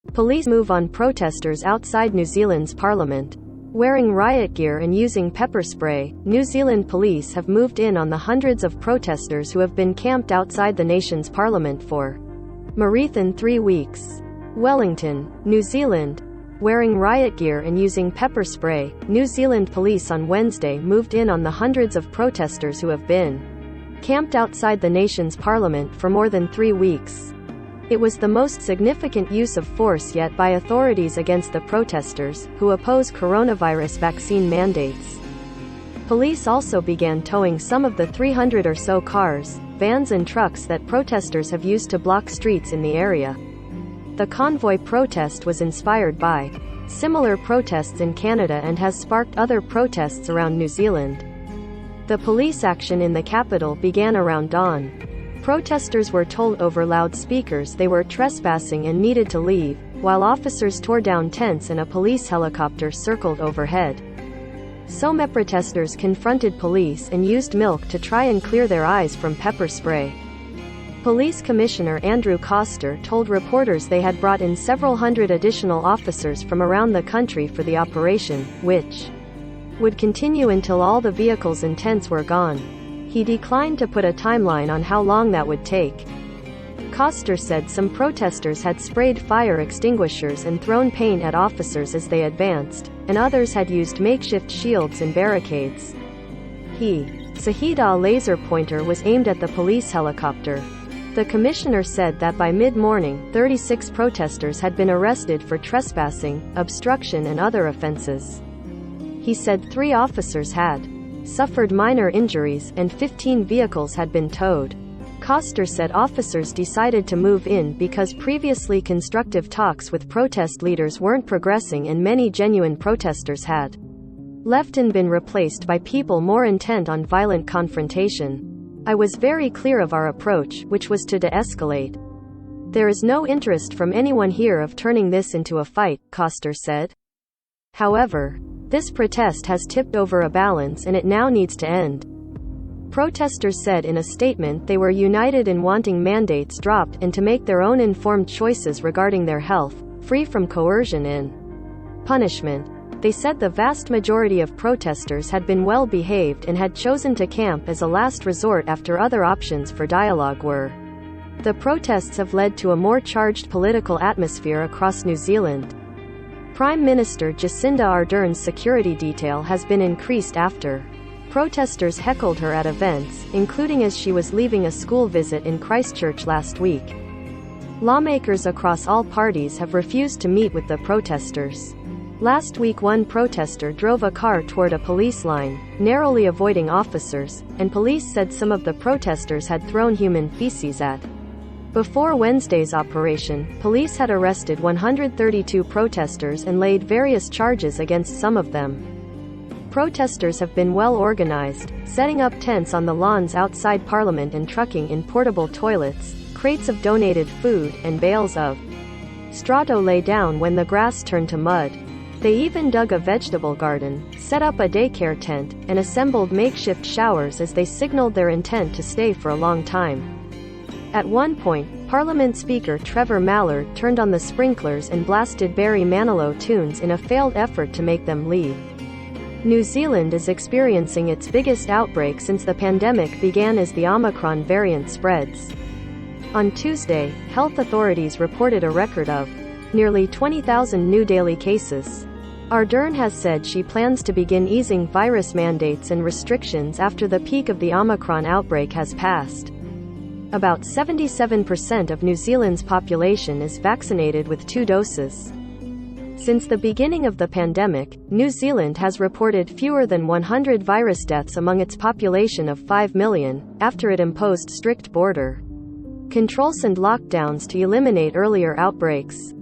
Police move on protesters outside New Zealand's parliament. Wearing riot gear and using pepper spray, New Zealand police have moved in on the hundreds of protesters who have been camped outside the nation's parliament for more than 3 weeks. Wellington, New Zealand. Wearing riot gear and using pepper spray, New Zealand police on Wednesday moved in on the hundreds of protesters who have been camped outside the nation's parliament for more than 3 weeks. It was the most significant use of force yet by authorities against the protesters, who oppose coronavirus vaccine mandates. Police also began towing some of the 300 or so cars, vans and trucks that protesters have used to block streets in the area. The convoy protest was inspired by similar protests in Canada and has sparked other protests around New Zealand. The police action in the capital began around dawn. Protesters were told over loudspeakers they were trespassing and needed to leave, while officers tore down tents and a police helicopter circled overhead. Some protesters confronted police and used milk to try and clear their eyes from pepper spray. Police Commissioner Andrew Koster told reporters they had brought in several hundred additional officers from around the country for the operation, which would continue until all the vehicles and tents were gone. He declined to put a timeline on how long that would take. Koster said some protesters had sprayed fire extinguishers and thrown paint at officers as they advanced, and others had used makeshift shields and barricades. A laser pointer was aimed at the police helicopter. The commissioner said that by mid-morning, 36 protesters had been arrested for trespassing, obstruction and other offenses. He said 3 officers had suffered minor injuries, and 15 vehicles had been towed. Koster said officers decided to move in because previously constructive talks with protest leaders weren't progressing and many genuine protesters had left and been replaced by people more intent on violent confrontation. I was very clear of our approach, which was to de-escalate. There is no interest from anyone here of turning this into a fight, Koster said. However, this protest has tipped over a balance and it now needs to end. Protesters said in a statement they were united in wanting mandates dropped and to make their own informed choices regarding their health, free from coercion and punishment. They said the vast majority of protesters had been well behaved and had chosen to camp as a last resort after other options for dialogue were. The protests have led to a more charged political atmosphere across New Zealand. Prime Minister Jacinda Ardern's security detail has been increased after protesters heckled her at events, including as she was leaving a school visit in Christchurch last week. Lawmakers across all parties have refused to meet with the protesters. Last week one protester drove a car toward a police line, narrowly avoiding officers, and police said some of the protesters had thrown human feces at. Before Wednesday's operation, police had arrested 132 protesters and laid various charges against some of them. Protesters have been well organized, setting up tents on the lawns outside Parliament and trucking in portable toilets, crates of donated food, and bales of straw to lay down when the grass turned to mud. They even dug a vegetable garden, set up a daycare tent, and assembled makeshift showers as they signaled their intent to stay for a long time. At one point, Parliament Speaker Trevor Mallard turned on the sprinklers and blasted Barry Manilow tunes in a failed effort to make them leave. New Zealand is experiencing its biggest outbreak since the pandemic began as the Omicron variant spreads. On Tuesday, health authorities reported a record of nearly 20,000 new daily cases. Ardern has said she plans to begin easing virus mandates and restrictions after the peak of the Omicron outbreak has passed. About 77% of New Zealand's population is vaccinated with 2 doses. Since the beginning of the pandemic, New Zealand has reported fewer than 100 virus deaths among its population of 5 million, after it imposed strict border controls and lockdowns to eliminate earlier outbreaks.